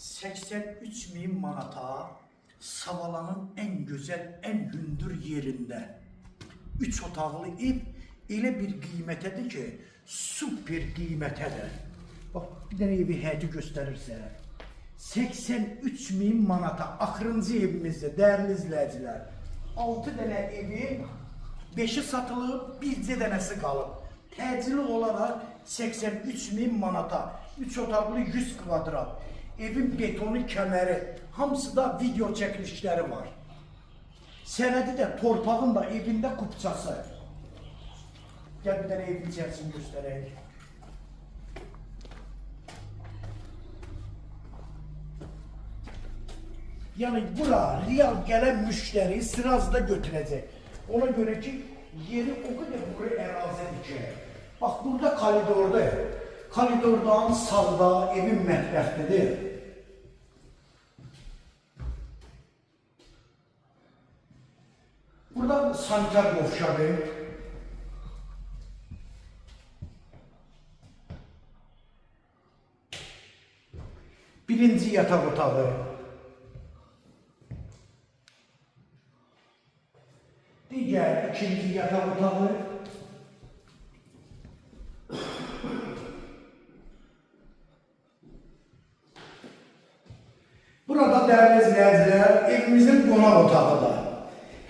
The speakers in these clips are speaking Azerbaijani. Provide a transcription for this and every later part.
83 bin manata Savalanın en güzel, en hündür yerinde 3 otaqlı ev elə bir qiymətədir ki, super qiymətədir. Bax, bir dənə evi həyəti göstərirsə, 83 bin manata axırıncı evimizdə, dəyərli izləyicilər, 6 dənə evin 5'i satılıb, bircə dənəsi qalıb. Təcili olaraq 83 bin manata, 3 otaqlı 100 kvadrat, evin betonu kəməri, hamısı da video çəkilişləri var. Sənədi də torpağın da evində kupçası. Gəl bir dənə evin içərisini göstərək. Yəni bura real gələn müştəri sırasında götürəcək. Ona görə ki, yeri o qədər buraya ərazidir ki, bax burada koridordur. Koridordan sağda evin mətbəxtidir. Burada sanitar qovşağı. Birinci yataq otağı. Digər ikinci yataq otağı. Burada dəyərli izləyicilər, evimizin qonaq otağıdır.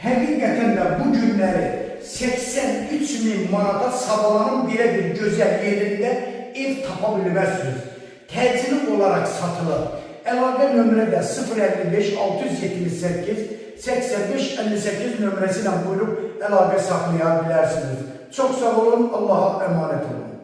Həqiqətən də bu günləri 83 bin manata Savalanın belə bir gözəl yerində ev tapa bilməzsiniz. Təcili olaraq satılır. Əlaqə nömrə də 055 678 85 58 nömrəsi ilə buyurub əlaqə saxlaya bilərsiniz. Çox sağ olun, Allaha əmanət olun.